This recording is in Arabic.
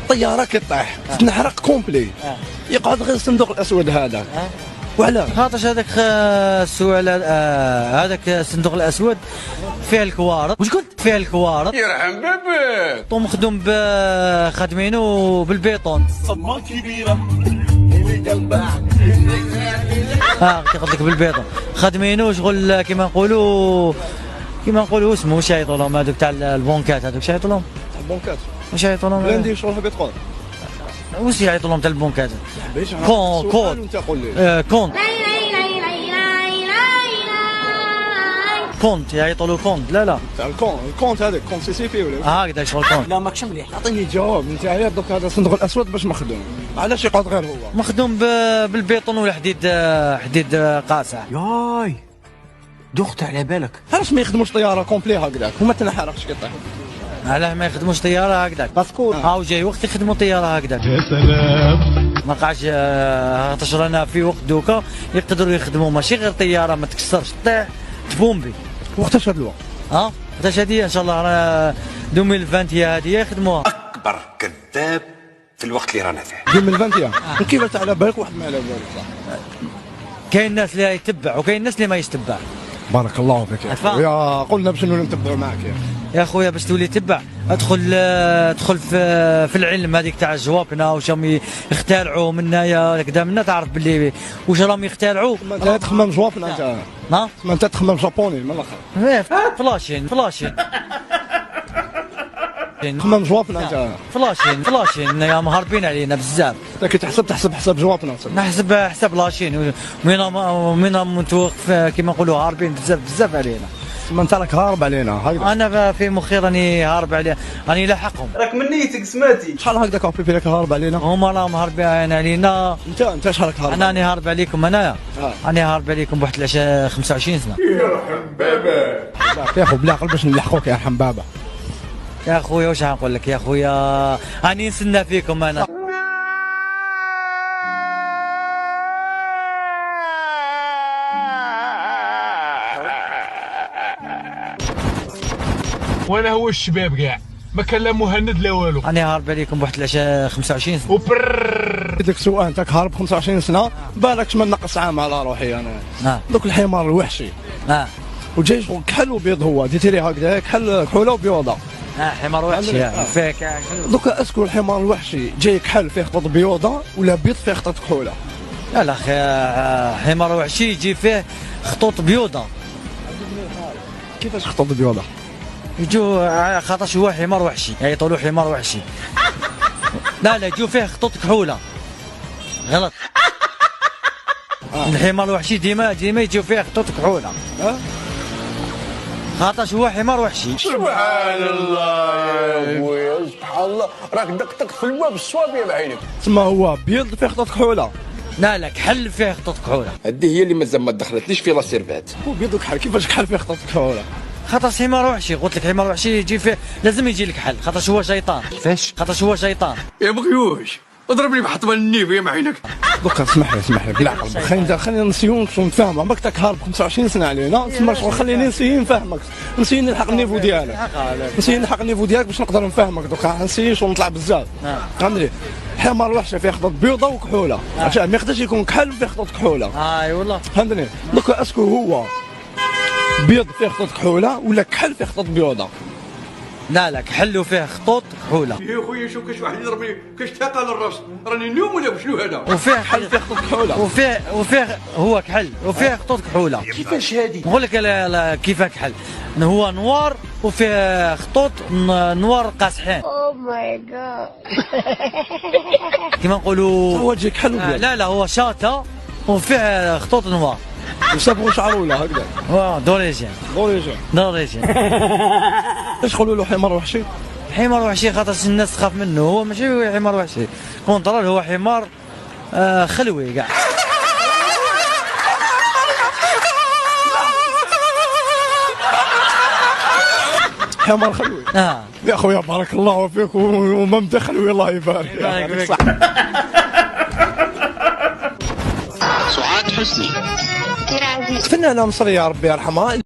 طياره كطيح تنحرق كومبلي يقعد غير الصندوق الاسود هذا. وعلاه؟ خاطرش هذاك السؤال هذاك الصندوق الاسود فيه الكوارط. واش قلت؟ فيه الكوارط يرحم باباك. ومخدوم خادمينو بالبيطون. صمه كبيره اللي جنبك قلت لك بالبيطون خادمينو شغل كيما نقولوا اسمه واش يعيطوا لهم هذوك تاع البونكات هذوك واش يعيطوا لهم؟ البنكات واش يعيطوا لهم؟ بلاندي شغل بيتقون واش يعيطوا لهم تاع البونكات؟ كونت كونت يعيطوا له كونت. لا تاع الكونت هذاك كونت سي في ولا هكذا شغل كونت. لا ماكش مليح. اعطيني جواب انت عليه دوك هذا الصندوق الاسود باش مخدوم علاش يقعد غير هو مخدوم بالبيطون ولا حديد قاصع. ياي دخت على بالك. علاش ما يخدموش طياره كومبلي هكذاك وما تنحرقش كطيح؟ علاه ما يخدموش طياره هكذاك؟ باسكو هاو جاي وقت يخدموا طياره هكذاك. يا سلام ما قاعش خاطرش رانا في وقت دوكا يقدروا يخدموا ماشي غير طياره ما تكسرش طيح تبومبي. وقتاش هذا الوقت؟ وقتاش هذه ان شاء الله رانا 2020 هي هذه يخدموها. اكبر كذاب في الوقت اللي رانا فيه. 2020 كيف على بالك واحد ما على بالك صح؟ كاين الناس اللي يتبع وكاين الناس اللي ما يتبع. بارك الله فيك يا قلنا باش نتبعوا معك يا خويا باش تولي تبع ادخل في العلم هذيك تاع الجوابنا واش راهم يخترعوا منايا كذا منا تعرف باللي واش راهم يخترعوا. انت تخمم جوابنا انت ما انت تخمم جابوني من الاخر. فلاشين تخمم جوابنا انت فلاشين يا مهربين علينا بزاف. انت كي تحسب حساب جوابنا نحسب حساب لاشين ومن متوقف كيما نقولوا هاربين بزاف علينا. ما انت راك هارب علينا هكذا. انا في مخي راني هارب عليها راني لاحقهم. راك من نيتك سمعتي. شحال هكذاك عرفي لك هارب علينا؟ هما راهم هاربين علينا. انت شحال راك هارب؟ انا راني هارب عليكم انايا. راني هارب عليكم بواحد 25 سنه. يرحم باباك. يا اخو بلا عقل باش نلحقوك يرحم بابا. يا خويا واش غنقول لك يا خويا راني نستنى فيكم انا. وانا هو الشباب كاع ما كان لا مهند لا والو. راني هارب عليكم بواحد 25 سنه. قلت لك سؤال انت هارب 25 سنه بالك ما نقص عام على روحي انا. دوك الحمار الوحشي وجاي كحل وبيض هو ديتي لي هكذا كحل كحوله وبيوضه. حمار وحشي فيك. دوك اسكو الحمار الوحشي جاي كحل فيه خطط بيوضه ولا بيض فيه خطط كحوله؟ لا اخي حمار وحشي يجي فيه خطوط بيوضه. كيفاش خطط بيوضه؟ يجو خاطرش هو حمار وحشي يعيطوا له حمار وحشي. لا يجو فيه خطوط كحوله غلط. الحمار الوحشي ديما يجيو فيه خطوط كحوله خاطرش هو حمار وحشي. سبحان الله يا خويا سبحان الله راك دقتك في الباب الصوابيه بعينك. تما هو بيض فيه خطط كحوله. لا كحل فيه خطوط كحوله. هذه هي اللي مازال ما دخلتليش في لا سيرفات. هو بيض وكحل كيفاش كحل فيه خطط كحوله؟ خاطر حمار وحشي قلت لك حمار وحشي يجي فيه لازم يجي لك حل خاطرش هو شيطان. كيفاش؟ خاطرش هو شيطان. يا مغيوش اضربني بحطمه النيف يا معينك. دوكا اسمح لي بلا عقل خلينا نسيو نفهم عمرك تاك هارب 25 سنه علينا تما شغل خليني نسيي نفهمك نسيي نلحق النيفو ديالك نسيي نلحق النيفو ديالك باش نقدر نفهمك دوكا نسيي شغل نطلع بزاف. فهمتني حمار وحشه فيه خطط بيضه وكحوله عشان ما يقدرش يكون كحل فيه خطط كحوله. اي والله فهمتني دوكا اسكو هو بيض فيه خطط كحوله ولا كحل فيه خطط بيضه؟ لا كحلوا فيه خطوط كحوله. يا خويا شوف كاش واحد يضربني كاش تاقل الراس راني نوم ولا شنو هذا؟ وفيه كحل فيه خطط كحوله وفيه هو كحل وفيه خطوط كحوله. كيفاش هادي؟ نقول لك كيف كحل هو نوار وفيه خطوط نوار قاصحين. Oh my god. كيما نقولوا هو جاي كحل وبيض. لا هو شاطه وفيه خطوط نوار وصبغوا شعره ولا هكذا. دوريجين. ايش يقولوا له حمار وحشي؟ حمار وحشي خاطر الناس تخاف منه هو ماشي حمار وحشي كونترول هو حمار خلوي كاع. حمار خلوي. يا خويا بارك الله فيك وممدى خلوي الله يبارك. سعاد حسني فنانة مصرية ربي يرحمها.